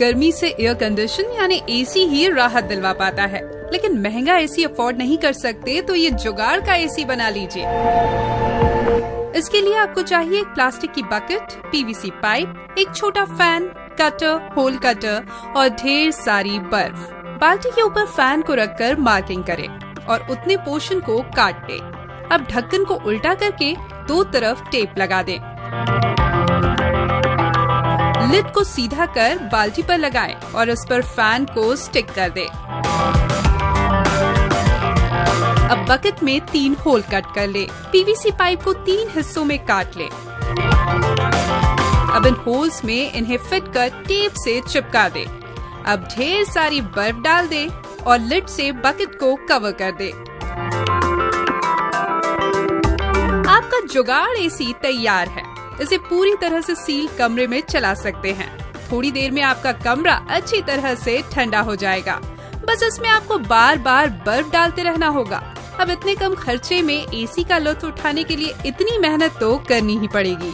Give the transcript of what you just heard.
गर्मी से air condition यानी एसी ही राहत दिलवा पाता है, लेकिन महंगा एसी अफोर्ड नहीं कर सकते तो ये जुगाड़ का एसी बना लीजिए। इसके लिए आपको चाहिए एक प्लास्टिक की बकेट, पीवीसी पाइप, एक छोटा फैन, कटर, होल कटर और ढेर सारी बर्फ। बाल्टी के ऊपर फैन को रखकर मार्किंग करें और उतने पोर्शन को काट दें। अब ढक्कन को उल्टा करके दो तरफ टेप लगा दें। लिड को सीधा कर बाल्टी पर लगाएं और उस पर फैन को स्टिक कर दें। अब बकेट में 3 होल कट कर ले। पीवीसी पाइप को 3 हिस्सों में काट ले। अब इन होल्स में इन्हें फिट कर टेप से चिपका दे। अब ढेर सारी बर्फ डाल दे और लिड से बकेट को कवर कर दे। आपका जुगाड़ एसी तैयार है। इसे पूरी तरह से सील कमरे में चला सकते हैं। थोड़ी देर में आपका कमरा अच्छी तरह से ठंडा हो जाएगा। बस इसमें आपको बार बार बर्फ डालते रहना होगा। अब इतने कम खर्चे में एसी का लुत्फ उठाने के लिए इतनी मेहनत तो करनी ही पड़ेगी।